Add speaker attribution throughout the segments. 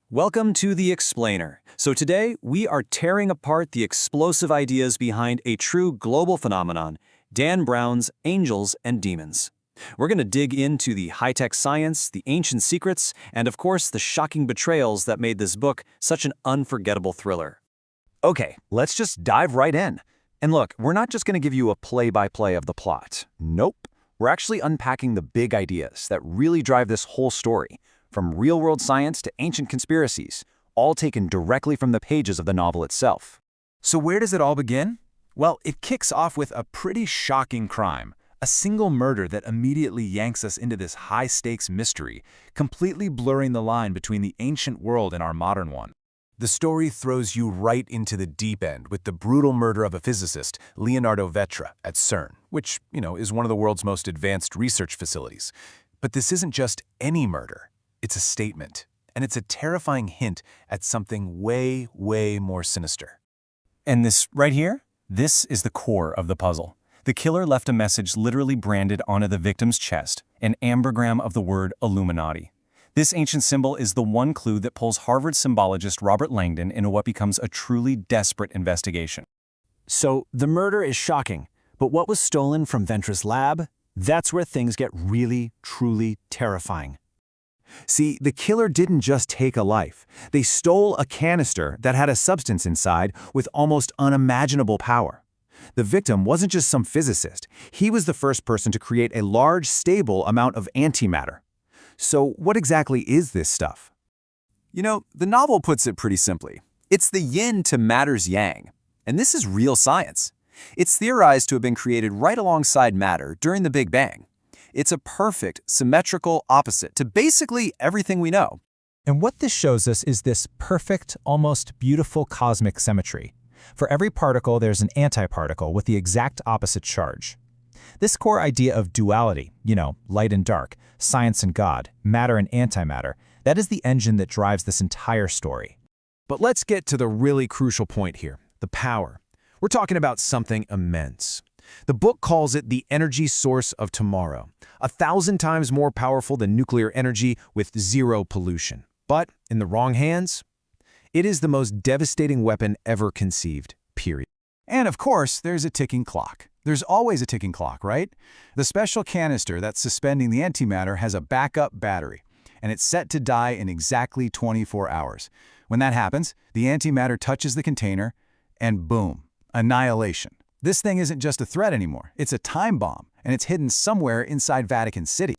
Speaker 1: Welcome to The Explainer. So today, we are tearing apart the explosive ideas behind a true global phenomenon, Dan Brown's angels and demons. We're going to dig into the high-tech science, the ancient secrets, and of course, the shocking betrayals that made this book such an unforgettable thriller.
Speaker 2: Okay, let's just dive right in. And look, we're not just going to give you a play-by-play of the plot. Nope. We're actually unpacking the big ideas that really drive this whole story, from real-world science to ancient conspiracies, all taken directly from the pages of the novel itself.
Speaker 3: So where does it all begin? Well, it kicks off with a pretty shocking crime, a single murder that immediately yanks us into this high-stakes mystery, completely blurring the line between the ancient world and our modern one. The story throws you right into the deep end with the brutal murder of a physicist, Leonardo Vetra, at CERN, which, is one of the world's most advanced research facilities. But this isn't just any murder. It's a statement, and it's a terrifying hint at something way, way more sinister.
Speaker 4: And this right here? This is the core of the puzzle. The killer left a message literally branded onto the victim's chest, an ambergram of the word Illuminati. This ancient symbol is the one clue that pulls Harvard symbologist Robert Langdon into what becomes a truly desperate investigation.
Speaker 5: So, the murder is shocking, but what was stolen from Vetra's lab? That's where things get really, truly terrifying.
Speaker 2: See, the killer didn't just take a life. They stole a canister that had a substance inside with almost unimaginable power. The victim wasn't just some physicist. He was the first person to create a large, stable amount of antimatter. So what exactly is this stuff?
Speaker 1: The novel puts it pretty simply. It's the yin to matter's yang. And this is real science. It's theorized to have been created right alongside matter during the Big Bang. It's a perfect, symmetrical opposite to basically everything we know.
Speaker 6: And what this shows us is this perfect, almost beautiful cosmic symmetry. For every particle, there's an antiparticle with the exact opposite charge. This core idea of duality, light and dark, science and God, matter and antimatter, that is the engine that drives this entire story.
Speaker 3: But let's get to the really crucial point here, the power. We're talking about something immense. The book calls it the energy source of tomorrow, 1,000 times more powerful than nuclear energy with zero pollution. But in the wrong hands, it is the most devastating weapon ever conceived, period. And of course, there's a ticking clock. There's always a ticking clock, right? The special canister that's suspending the antimatter has a backup battery, and it's set to die in exactly 24 hours. When that happens, the antimatter touches the container, and boom, annihilation. This thing isn't just a threat anymore. It's a time bomb, and it's hidden somewhere inside Vatican City.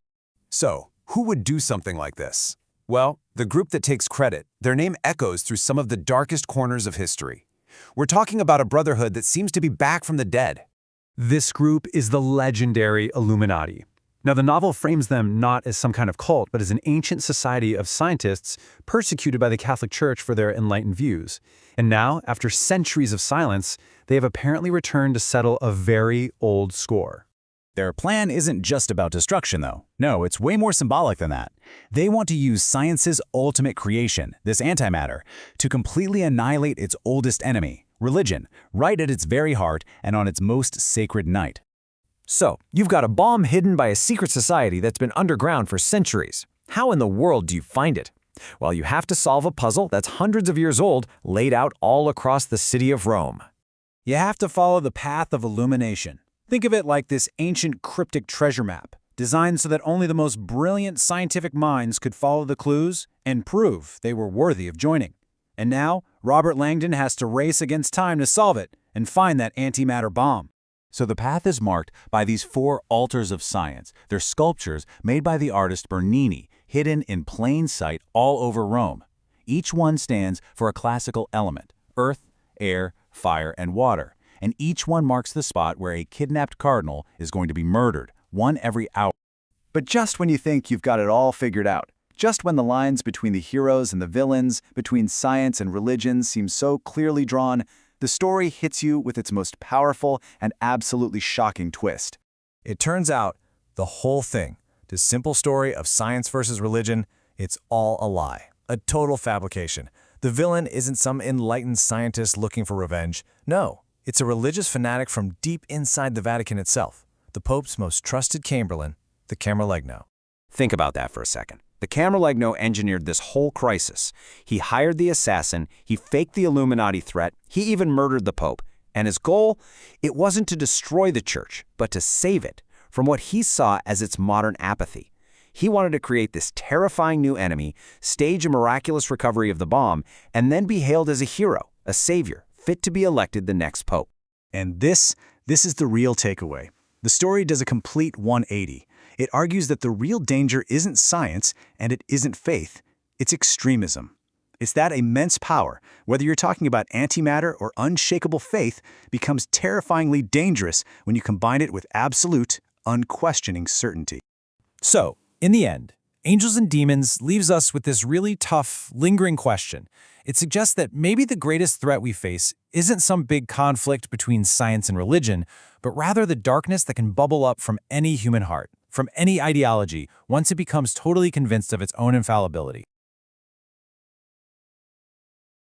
Speaker 7: So, who would do something like this? Well, the group that takes credit. Their name echoes through some of the darkest corners of history. We're talking about a brotherhood that seems to be back from the dead.
Speaker 2: This group is the legendary Illuminati. Now, the novel frames them not as some kind of cult, but as an ancient society of scientists persecuted by the Catholic Church for their enlightened views. And now, after centuries of silence, they have apparently returned to settle a very old score.
Speaker 8: Their plan isn't just about destruction, though. No, it's way more symbolic than that. They want to use science's ultimate creation, this antimatter, to completely annihilate its oldest enemy, religion, right at its very heart and on its most sacred night.
Speaker 5: So, you've got a bomb hidden by a secret society that's been underground for centuries. How in the world do you find it? Well, you have to solve a puzzle that's hundreds of years old, laid out all across the city of Rome.
Speaker 8: You have to follow the path of illumination. Think of it like this ancient cryptic treasure map, designed so that only the most brilliant scientific minds could follow the clues and prove they were worthy of joining. And now, Robert Langdon has to race against time to solve it and find that antimatter bomb.
Speaker 9: So the path is marked by these 4 altars of science. They're sculptures made by the artist Bernini, hidden in plain sight all over Rome. Each one stands for a classical element: earth, air, fire, and water. And each one marks the spot where a kidnapped cardinal is going to be murdered, one every hour.
Speaker 10: But just when you think you've got it all figured out, just when the lines between the heroes and the villains, between science and religion seem so clearly drawn, the story hits you with its most powerful and absolutely shocking twist.
Speaker 3: It turns out, the whole thing, this simple story of science versus religion, it's all a lie, a total fabrication. The villain isn't some enlightened scientist looking for revenge. No, it's a religious fanatic from deep inside the Vatican itself, the Pope's most trusted chamberlain, the camerlegno.
Speaker 1: Think about that for a second.
Speaker 5: The camerlegno engineered this whole crisis. He hired the assassin, he faked the Illuminati threat, he even murdered the Pope. And his goal? It wasn't to destroy the church, but to save it from what he saw as its modern apathy. He wanted to create this terrifying new enemy, stage a miraculous recovery of the bomb, and then be hailed as a hero, a savior, fit to be elected the next Pope.
Speaker 8: And this is the real takeaway. The story does a complete 180. It argues that the real danger isn't science and it isn't faith, it's extremism. It's that immense power, whether you're talking about antimatter or unshakable faith, becomes terrifyingly dangerous when you combine it with absolute, unquestioning certainty.
Speaker 6: So, in the end, Angels and Demons leaves us with this really tough, lingering question. It suggests that maybe the greatest threat we face isn't some big conflict between science and religion, but rather the darkness that can bubble up from any human heart, from any ideology, once it becomes totally convinced of its own infallibility.